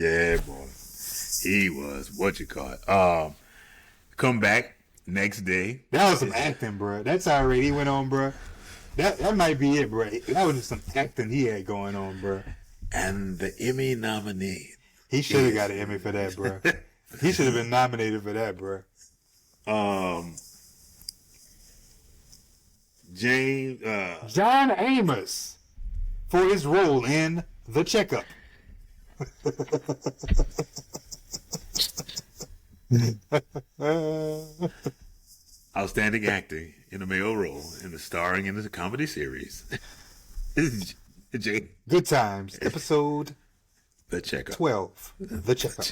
Yeah, boy. He was what you call it. Come back next day. That was some acting, bro. That's already he went on, bro. That might be it, bro. That was just some acting he had going on, bro. And the Emmy nominee. He should have got an Emmy for that, bro. He should have been nominated for that, bro. James John Amos for his role in The Checkup. outstanding acting in a male role in the starring in the comedy series. Good Times, episode The Checkup. 12. The Checkup.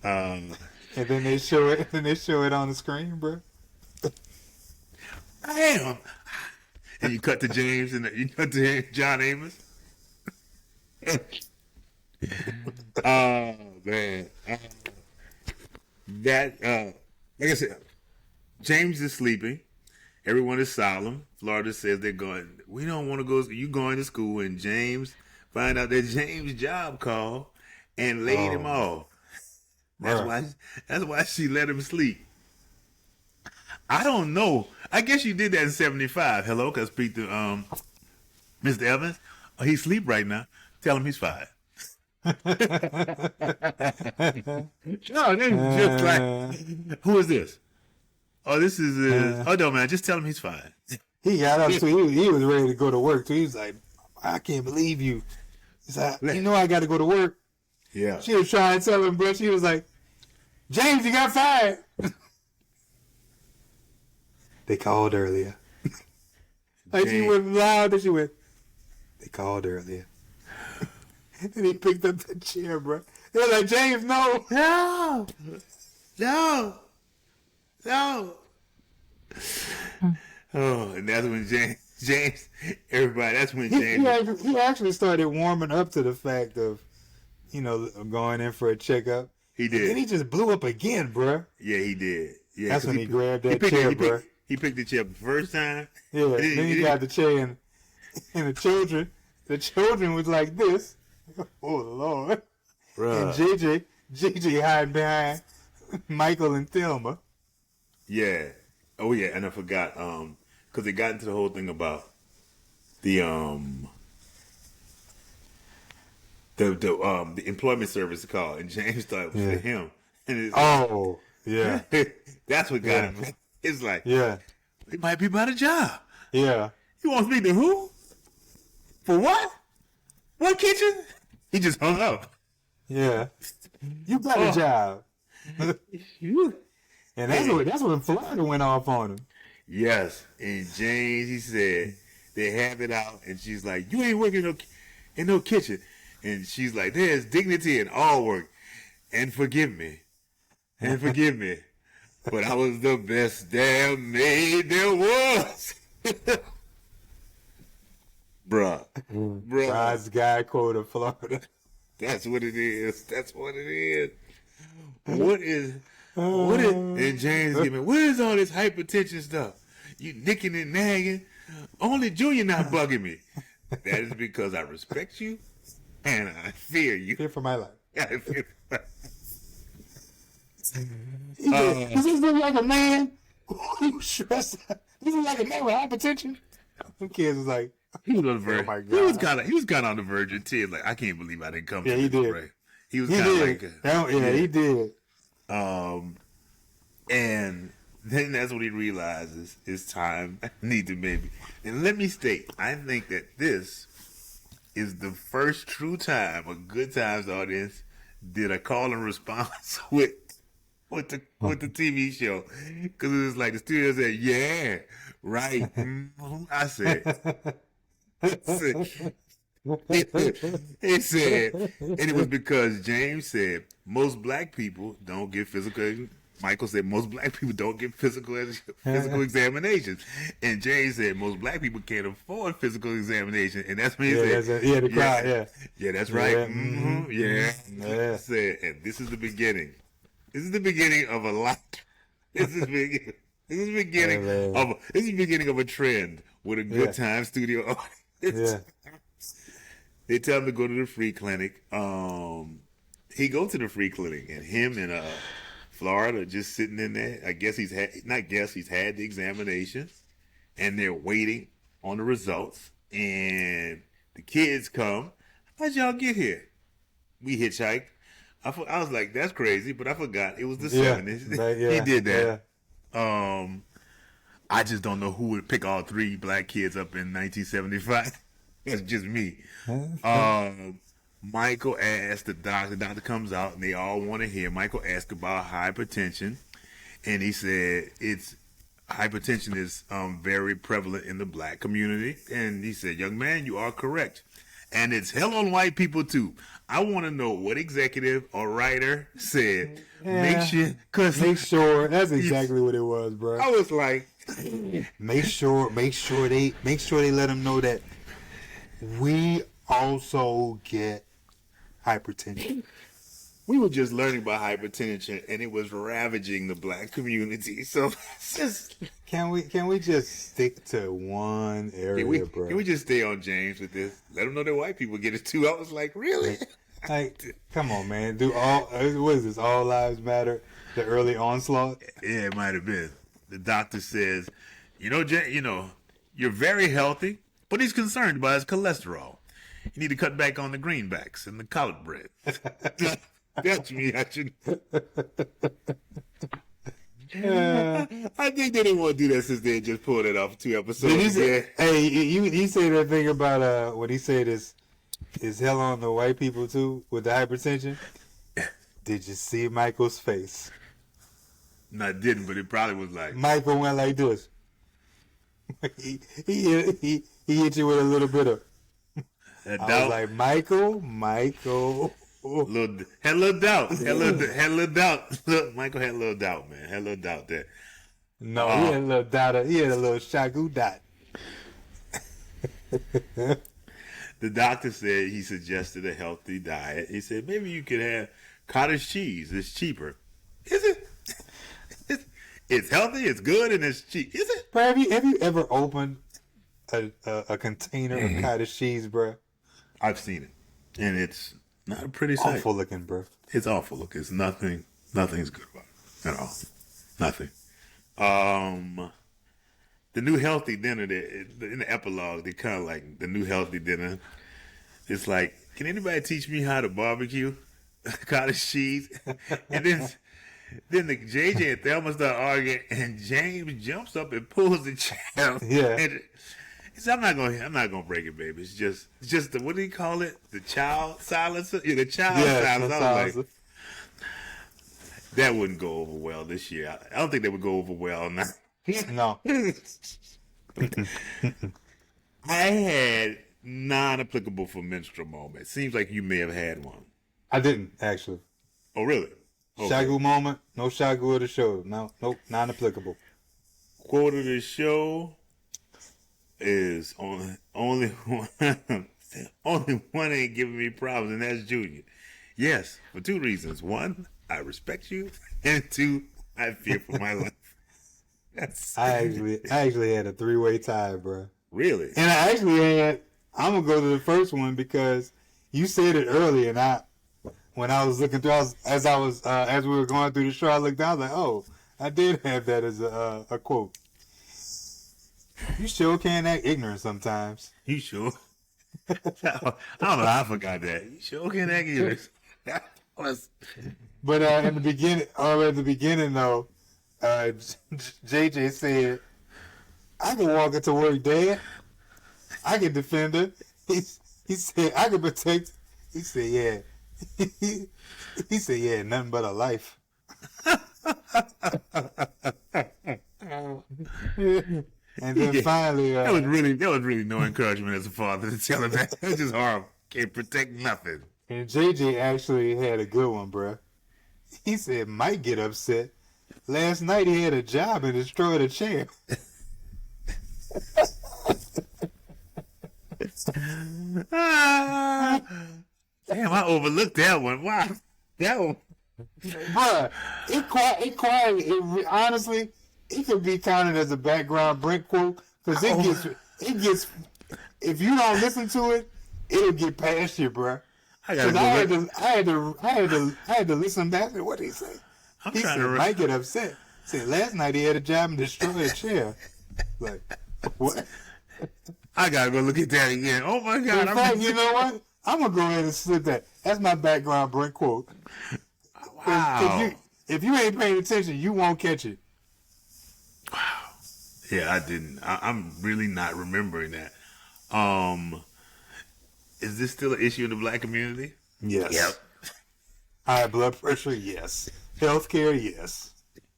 And then they show it. Then they show it on the screen, bro. I am. And you cut to James and you cut to John Amos. Oh man, like I said, James is sleeping. Everyone is solemn. Florida says they're going. We don't want to go. You going to school? And James find out that James' job called and laid him off. That's why she let him sleep. I don't know. I guess you did that in '75. Hello, because speak to Mr. Evans. Oh, he's asleep right now. Tell him he's fine. No, this is just like, who is this? Oh, this is. Oh no, man, just tell him he's fine. He got up too. He was ready to go to work too. He was like, I can't believe you. He's like, you know I got to go to work. Yeah. She was trying to tell him, bro. She was like, James, you got fired. They called earlier. Like she went loud and she went, they called earlier. And he picked up the chair, bro. They were like, James, no. No. Oh, and that's when James, everybody, that's when James. He actually started warming up to the fact of, going in for a checkup. He did. And then he just blew up again, bro. Yeah, he did. Yeah, that's when he grabbed that chair, bro. He picked the chair up the first time. Yeah, then he got the chair and the children was like this. Oh, Lord. Bruh. And JJ hiding behind Michael and Thelma. Yeah. Oh, yeah, and I forgot, because they got into the whole thing about the employment service call, and James thought it was for him. And yeah. That's what got him. It's like, yeah, he might be about a job. Yeah. You want to speak to who? For what? What kitchen? He just hung up. Yeah. You got a job. And that's when Florida went off on him. Yes. And James, he said, they have it out, and she's like, you ain't working in no kitchen. And she's like, there's dignity in all work. And forgive me. But I was the best damn maid there was. Bruh. God's guy quote of Florida. That's what it is. What is, and James give me, what is all this hypertension stuff? You nicking and nagging? Only Junior not bugging me. That is because I respect you and I fear you. Fear for my life. I fear for my life. Does this look like a man who's stressed out? Does this look like a man with hypertension? The kids was like, he was on the verge. Oh my God. He was kind of on the verge of tears. Like, I can't believe I didn't come. Yeah, he did. Right. He was kind of like, he did. And then that's when he realizes it's time. I need to maybe. And let me state, I think that this is the first true time a Good Times audience did a call and response with the TV show, because it was like the studio said, "Yeah, right." I said, he said, and it was because James said most black people don't get physical. Michael said most black people don't get physical examinations, and James said most black people can't afford physical examination, and that's when he said, the crowd, yeah, that's right, yeah. Said, and this is the beginning. This is the beginning of a lot. This is the beginning of a trend with a Good Time studio. They tell him to go to the free clinic, and he go to the free clinic, and him and Florida just sitting in there. I guess he's had the examination, and they're waiting on the results. And the kids come. How'd y'all get here? We hitchhiked. I was like, that's crazy, but I forgot it was the 70s. He did that. Yeah. I just don't know who would pick all three black kids up in 1975. That's just me. Michael asked the doctor. The doctor comes out, and they all want to hear. Michael asked about hypertension, and he said hypertension is very prevalent in the black community. And he said, young man, you are correct. And it's hell on white people, too. I want to know what executive or writer said. Make sure. That's exactly what it was, bro. I was like, make sure they let them know that we also get hypertension. We were just learning about hypertension, and it was ravaging the black community. So just can we just stick to one area, bro? Can we just stay on James with this? Let them know that white people get it too. I was like, really? Like, come on, man. What is this? All lives matter. The early onslaught. Yeah, it might have been. The doctor says, you're very healthy, but he's concerned about his cholesterol. You need to cut back on the greenbacks and the collard bread. That's me. I think they didn't want to do that since they had just pulled it off 2 episodes. Hey, he said that thing about what he said is hell on the white people too with the hypertension. Did you see Michael's face? No, I didn't, but it probably was like Michael went like this. he hit you with a little bit of. I was like, Michael. Had a little doubt. Look, Michael had a little doubt, man. Had a little doubt there. No, he had a little doubt. He had a little shagu dot. The doctor said he suggested a healthy diet. He said maybe you could have cottage cheese. It's cheaper. Is it? It's healthy. It's good, and it's cheap. Is it? Bro, have you ever opened a container of cottage cheese, bro? I've seen it, and it's not a pretty sight. Awful looking, bro. It's awful looking. It's nothing's good about it at all. Nothing. The new healthy dinner, in the epilogue, they kind of like the new healthy dinner. It's like, can anybody teach me how to barbecue cottage cheese? And then the JJ and Thelma start arguing, and James jumps up and pulls the chair. Yeah. And he said, I'm not gonna break it, baby. It's just the, what do you call it? The child silencer? Yeah, the child silencer. I was like, that wouldn't go over well this year. I don't think that would go over well now. No. I had non-applicable for menstrual moment. Seems like you may have had one. I didn't, actually. Oh, really? Okay. Shagu moment, no shagu of the show. No, nope, non-applicable. Quote of the show is only one ain't giving me problems, and that's Junior. Yes, for 2 reasons. 1, I respect you, and 2, I fear for my life. I actually had a 3-way tie, bro. Really? And I'm gonna go to the first one because you said it earlier, and when I was looking through, as we were going through the show, I looked down, I was like, oh, I did have that as a quote. You sure can act ignorant sometimes. You sure? I don't know how I forgot that. You sure can act ignorant. But at the beginning though, JJ said, I can walk into work, Dad. I can defend her. He said, I can protect. He said, yeah. He said, yeah, nothing but a life. And then finally, that was really no encouragement as a father to tell him that. It was just horrible. Can't protect nothing. And JJ actually had a good one, bruh. He said, Mike get upset. Last night he had a job and destroyed a chair. Damn, I overlooked that one. Wow, that one. Bruh, it quiet. Honestly, it could be counted as a background Brent quote because it gets. If you don't listen to it, it'll get past you, bruh. I gotta Because go back. I had to listen back to what he said. I'm He trying said, to. Mike get upset. He said, last night he had a job and destroyed a chair. Like, what? I gotta go look at that again. Oh my God! In fact, you know what? I'm going to go ahead and slip that. That's my background break quote. Wow. If you ain't paying attention, you won't catch it. Yeah, I didn't. I'm really not remembering that. Is this still an issue in the black community? Yes. Yep. High blood pressure, yes. Healthcare, yes.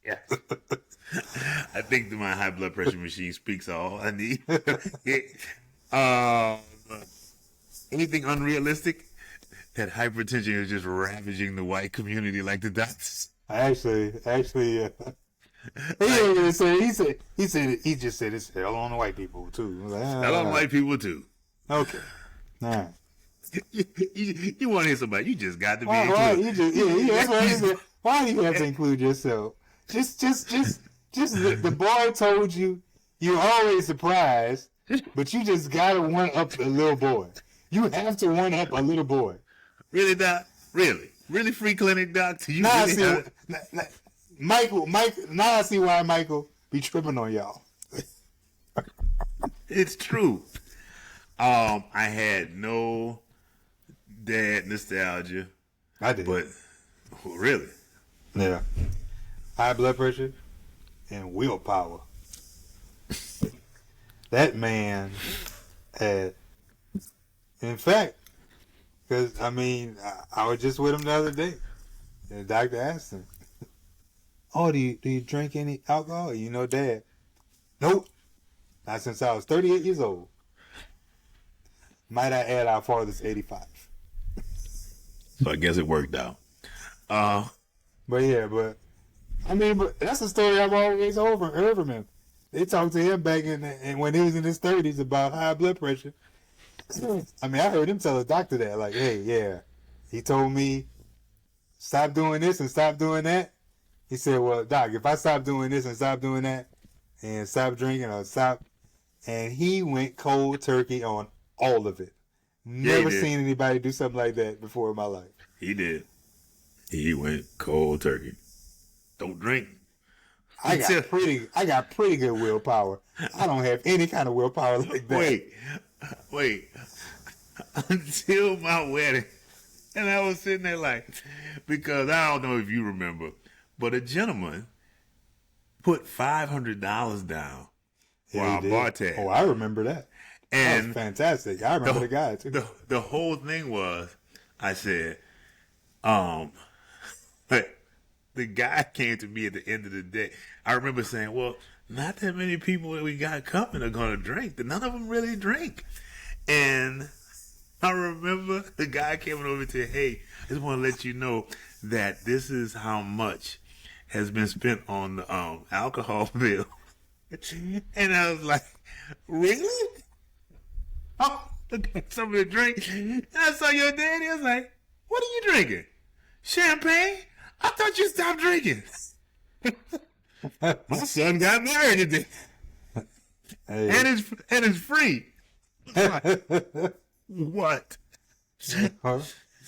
Yeah. I think that my high blood pressure machine speaks all I need. um, anything unrealistic? That hypertension is just ravaging the white community like the doctors. Actually, he just said it's hell on the white people too. Like, Hell on white people too. Okay. All right. You want to hear somebody? You just got to be. Why that's what he said. Why do you have to include yourself? Just the boy told you you're always surprised, but you just gotta one up the little boy. You have to one up a little boy. Really, Doc? Really, free clinic, Doc? You Now really I see, Michael. Now I see why Michael be tripping on y'all. It's true. I had no dad nostalgia. I did, But really, yeah, high blood pressure and willpower. That man had, in fact, because I mean, I was just with him the other day, and the doctor asked him, "Oh, do you drink any alcohol?" You know, Dad, nope, not since I was 38 years old. Might I add, our father's 85. so I guess it worked out. But that's a story I've always heard from him. They talked to him back in when he was in his 30s about high blood pressure. I mean, I heard him tell the doctor that, like, hey, yeah, he told me stop doing this and stop doing that. He said, well, Doc, if I stop doing this and stop doing that and stop drinking or stop, and he went cold turkey on all of it. Never seen anybody do something like that before in my life. He did. He went cold turkey. Don't drink. I got pretty good willpower. I don't have any kind of willpower like that. Wait. Until my wedding. And I was sitting there like, because I don't know if you remember, but a gentleman put $500 down while bartending. Oh, I remember that. That And was fantastic. I remember the guy too. The whole thing was, I said, the guy came to me at the end of the day. I remember saying, well, not that many people that we got coming are going to drink. None of them really drink. And I remember the guy came over and said, hey, I just want to let you know that this is how much has been spent on the alcohol bill. And I was like, really? Oh, something to drink. And I saw your daddy. I was like, what are you drinking? Champagne? I thought you stopped drinking. My son got married today. Hey. And it's free. What? Huh?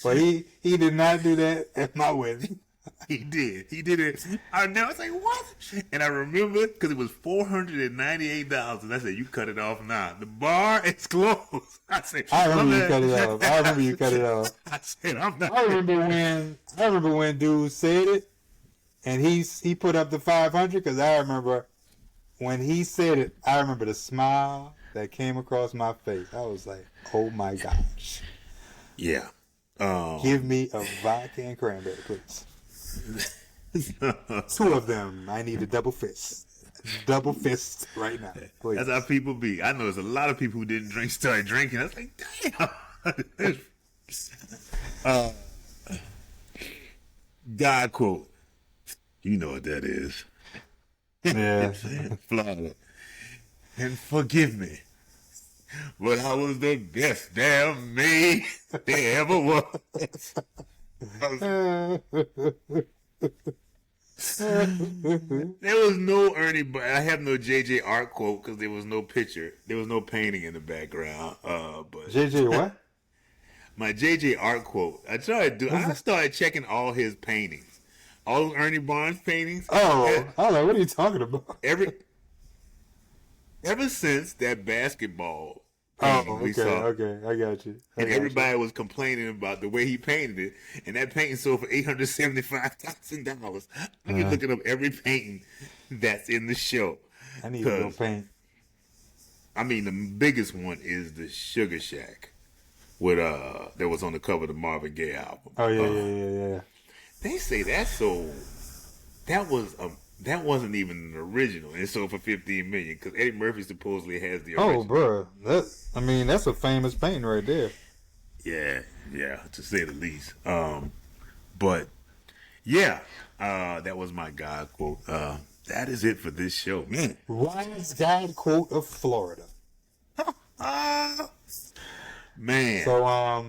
But he did not do that at my wedding. He did it. I was like, what? And I remember because it was $498. I said, you cut it off now. The bar is closed. I said, I remember you cut it off. I said, I'm not. I remember when dude said it, and he put up the 500 because I remember when he said it. I remember the smile that came across my face. I was like, oh my gosh. Yeah. Give me a vodka and cranberry, please. 2 of them. I need a double fist. Double fist right now. Please. That's how people be. I know there's a lot of people who didn't drink started drinking. I was like, damn. God quote. You know what that is. Yeah. Florida. And forgive me, but I was the best damn me there ever was. There was no Ernie, but I have no JJ art quote because there was no picture. There was no painting in the background. But JJ what? my JJ art quote. I started checking all his paintings, all Ernie Barnes paintings. Oh, I what are you talking about? Ever since that basketball. Oh, okay, I got you. And everybody was complaining about the way he painted it, and that painting sold for $875,000. I've been looking up every painting that's in the show. I need to go paint. I mean, the biggest one is the Sugar Shack, with that was on the cover of the Marvin Gaye album. Oh yeah. They say that sold. That wasn't even an original, and it sold for $15 million because Eddie Murphy supposedly has the original. Oh, bro, that's a famous painting right there. Yeah, to say the least. But yeah, that was my God quote. That is it for this show, man. Wise God quote of Florida. Man. So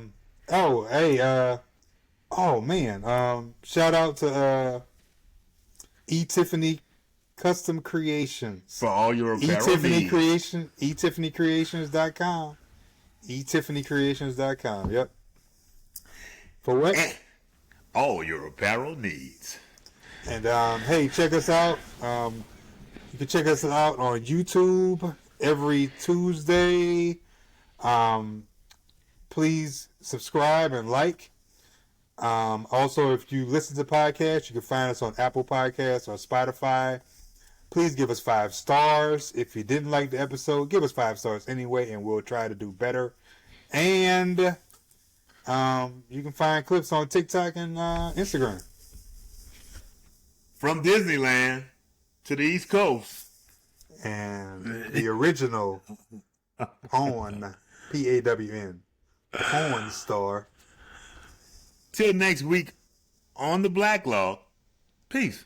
shout out to Tiffany Custom Creations For all your apparel needs. eTiffanyCreations.com. eTiffanyCreations.com. Yep. For what? All your apparel needs. And hey, check us out. You can check us out on YouTube every Tuesday. Please subscribe and like. Also, if you listen to podcasts, you can find us on Apple Podcasts or Spotify. Please give us 5 stars. If you didn't like the episode, give us 5 stars anyway, and we'll try to do better. And you can find clips on TikTok and Instagram. From Disneyland to the East Coast. And the original Pawn, P-A-W-N, Pawn Star. Till next week on the Blacklog. Peace.